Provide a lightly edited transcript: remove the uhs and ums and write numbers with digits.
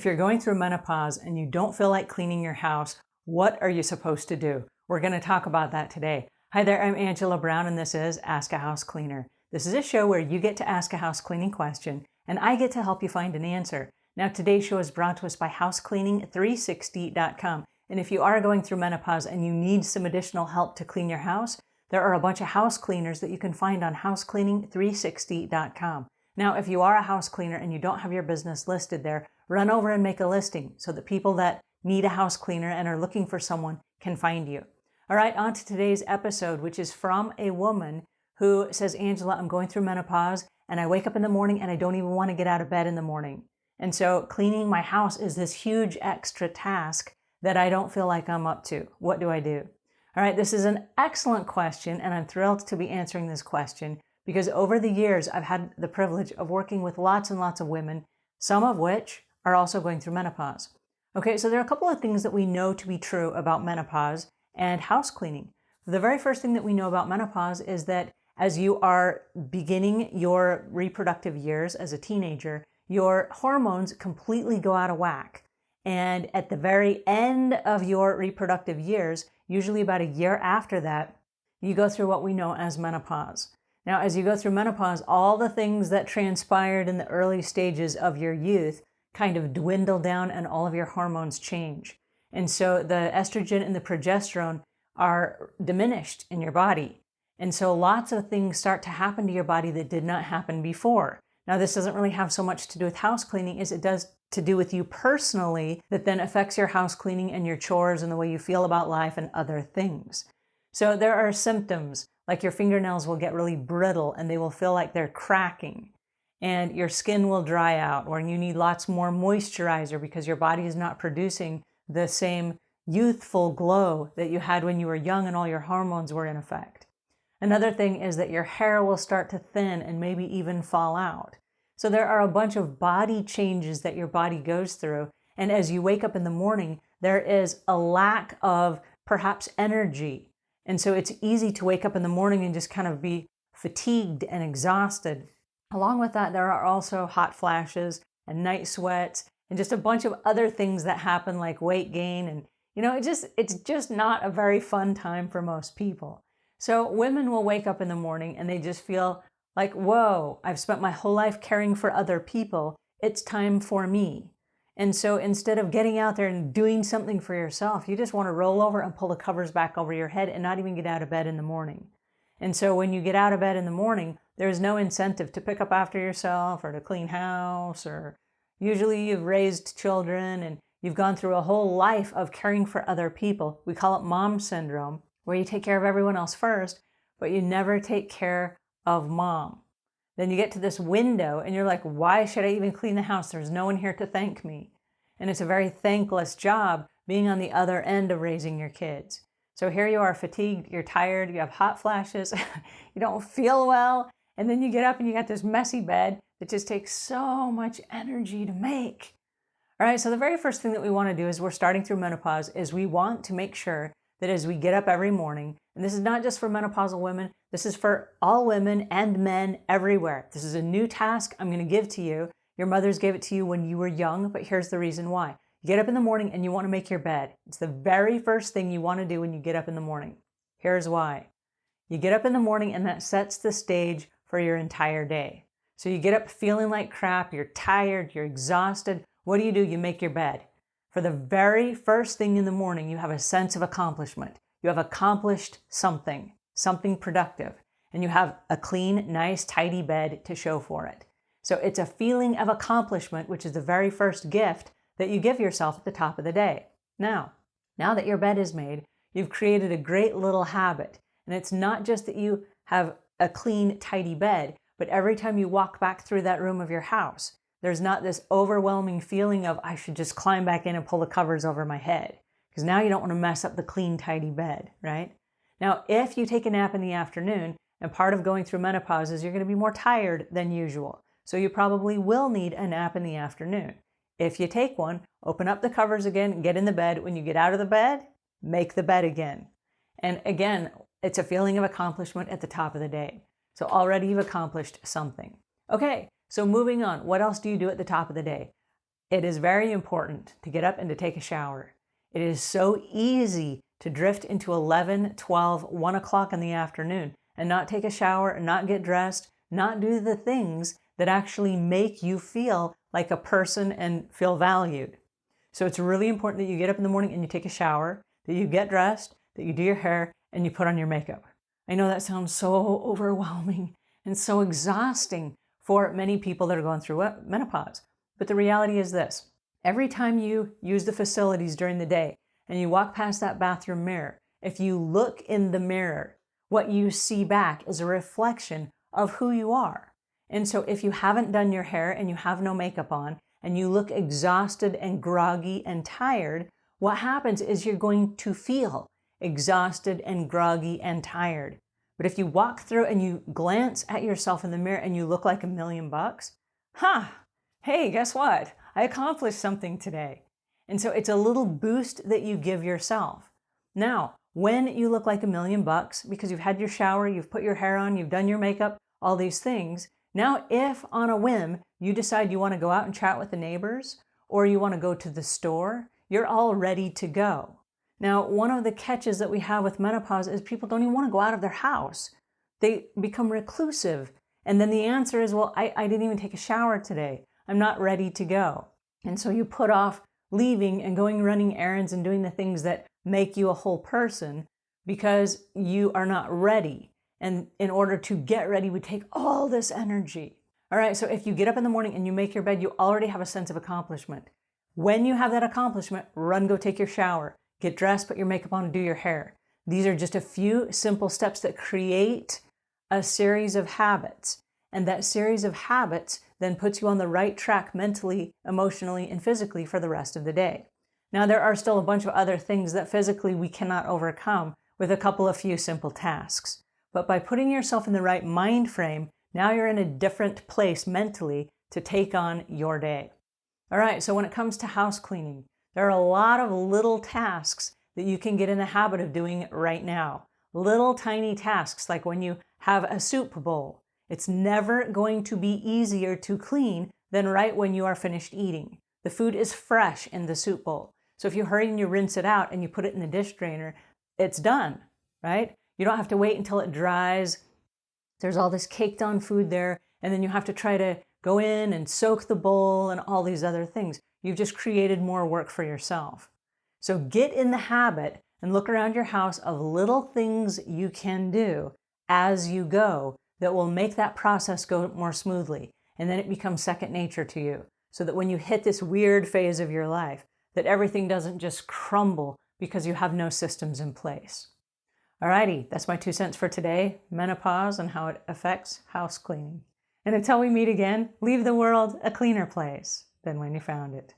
If you're going through menopause and you don't feel like cleaning your house, what are you supposed to do? We're going to talk about that today. Hi there, I'm Angela Brown and this is Ask a House Cleaner. This is a show where you get to ask a house cleaning question and I get to help you find an answer. Now today's show is brought to us by housecleaning360.com. And if you are going through menopause and you need some additional help to clean your house, there are a bunch of house cleaners that you can find on housecleaning360.com. Now, if you are a house cleaner and you don't have your business listed there, run over and make a listing so that people that need a house cleaner and are looking for someone can find you. All right, on to today's episode, which is from a woman who says, Angela, I'm going through menopause and I wake up in the morning and I don't even want to get out of bed in the morning. And so cleaning my house is this huge extra task that I don't feel like I'm up to. What do I do? All right, this is an excellent question and I'm thrilled to be answering this question because over the years, I've had the privilege of working with lots and lots of women, some of which are also going through menopause. Okay, so there are a couple of things that we know to be true about menopause and house cleaning. The very first thing that we know about menopause is that as you are beginning your reproductive years as a teenager, your hormones completely go out of whack. And at the very end of your reproductive years, usually about a year after that, you go through what we know as menopause. Now, as you go through menopause, all the things that transpired in the early stages of your youth kind of dwindle down and all of your hormones change. And so the estrogen and the progesterone are diminished in your body. And so lots of things start to happen to your body that did not happen before. Now, this doesn't really have so much to do with house cleaning as it does to do with you personally that then affects your house cleaning and your chores and the way you feel about life and other things. So there are symptoms like your fingernails will get really brittle and they will feel like they're cracking. And your skin will dry out, or you need lots more moisturizer because your body is not producing the same youthful glow that you had when you were young and all your hormones were in effect. Another thing is that your hair will start to thin and maybe even fall out. So there are a bunch of body changes that your body goes through. And as you wake up in the morning, there is a lack of perhaps energy. And so it's easy to wake up in the morning and just kind of be fatigued and exhausted. Along with that, there are also hot flashes and night sweats and just a bunch of other things that happen like weight gain. And, it's just not a very fun time for most people. So women will wake up in the morning and they just feel like, whoa, I've spent my whole life caring for other people. It's time for me. And so instead of getting out there and doing something for yourself, you just want to roll over and pull the covers back over your head and not even get out of bed in the morning. And so when you get out of bed in the morning, there's no incentive to pick up after yourself or to clean house, or usually you've raised children and you've gone through a whole life of caring for other people. We call it mom syndrome, where you take care of everyone else first, but you never take care of mom. Then you get to this window and you're like, why should I even clean the house? There's no one here to thank me. And it's a very thankless job being on the other end of raising your kids. So here you are fatigued, you're tired, you have hot flashes, you don't feel well, and then you get up and you got this messy bed that just takes so much energy to make. All right, so the very first thing that we want to do as we're starting through menopause is we want to make sure that as we get up every morning, and this is not just for menopausal women, this is for all women and men everywhere. This is a new task I'm going to give to you. Your mothers gave it to you when you were young, but here's the reason why. You get up in the morning and you want to make your bed. It's the very first thing you want to do when you get up in the morning. Here's why. You get up in the morning and that sets the stage for your entire day. So you get up feeling like crap, you're tired, you're exhausted. What do? You make your bed. For the very first thing in the morning, you have a sense of accomplishment. You have accomplished something productive, and you have a clean, nice, tidy bed to show for it. So it's a feeling of accomplishment, which is the very first gift that you give yourself at the top of the day. Now that your bed is made, you've created a great little habit. And it's not just that you have a clean, tidy bed, but every time you walk back through that room of your house, there's not this overwhelming feeling of, I should just climb back in and pull the covers over my head. Because now you don't want to mess up the clean, tidy bed, right? Now, if you take a nap in the afternoon, and part of going through menopause is you're going to be more tired than usual. So you probably will need a nap in the afternoon. If you take one, open up the covers again, get in the bed. When you get out of the bed, make the bed again. And again, it's a feeling of accomplishment at the top of the day. So already you've accomplished something. Okay, so moving on. What else do you do at the top of the day? It is very important to get up and to take a shower. It is so easy to drift into 11, 12, 1 o'clock in the afternoon and not take a shower, not get dressed, not do the things that actually make you feel like a person and feel valued. So it's really important that you get up in the morning and you take a shower, that you get dressed, that you do your hair, and you put on your makeup. I know that sounds so overwhelming and so exhausting for many people that are going through menopause. But the reality is this: every time you use the facilities during the day and you walk past that bathroom mirror, if you look in the mirror, what you see back is a reflection of who you are. And so if you haven't done your hair and you have no makeup on and you look exhausted and groggy and tired, what happens is you're going to feel exhausted and groggy and tired. But if you walk through and you glance at yourself in the mirror and you look like $1,000,000, hey, guess what? I accomplished something today. And so it's a little boost that you give yourself. Now, when you look like $1,000,000 because you've had your shower, you've put your hair on, you've done your makeup, all these things, now if on a whim you decide you want to go out and chat with the neighbors or you want to go to the store, you're all ready to go. Now, one of the catches that we have with menopause is people don't even want to go out of their house. They become reclusive. And then the answer is, well, I didn't even take a shower today. I'm not ready to go. And so you put off leaving and going running errands and doing the things that make you a whole person because you are not ready. And in order to get ready, we take all this energy. All right, so if you get up in the morning and you make your bed, you already have a sense of accomplishment. When you have that accomplishment, run, go take your shower, get dressed, put your makeup on, and do your hair. These are just a few simple steps that create a series of habits. And that series of habits then puts you on the right track mentally, emotionally, and physically for the rest of the day. Now, there are still a bunch of other things that physically we cannot overcome with a few simple tasks. But by putting yourself in the right mind frame, now you're in a different place mentally to take on your day. All right, so when it comes to house cleaning, there are a lot of little tasks that you can get in the habit of doing right now. Little tiny tasks like when you have a soup bowl. It's never going to be easier to clean than right when you are finished eating. The food is fresh in the soup bowl. So if you hurry and you rinse it out and you put it in the dish drainer, it's done, right? You don't have to wait until it dries. There's all this caked on food there, and then you have to try to go in and soak the bowl and all these other things. You've just created more work for yourself. So get in the habit and look around your house of little things you can do as you go that will make that process go more smoothly. And then it becomes second nature to you, so that when you hit this weird phase of your life, that everything doesn't just crumble because you have no systems in place. Alrighty, that's my 2 cents for today, menopause and how it affects house cleaning. And until we meet again, leave the world a cleaner place than when you found it.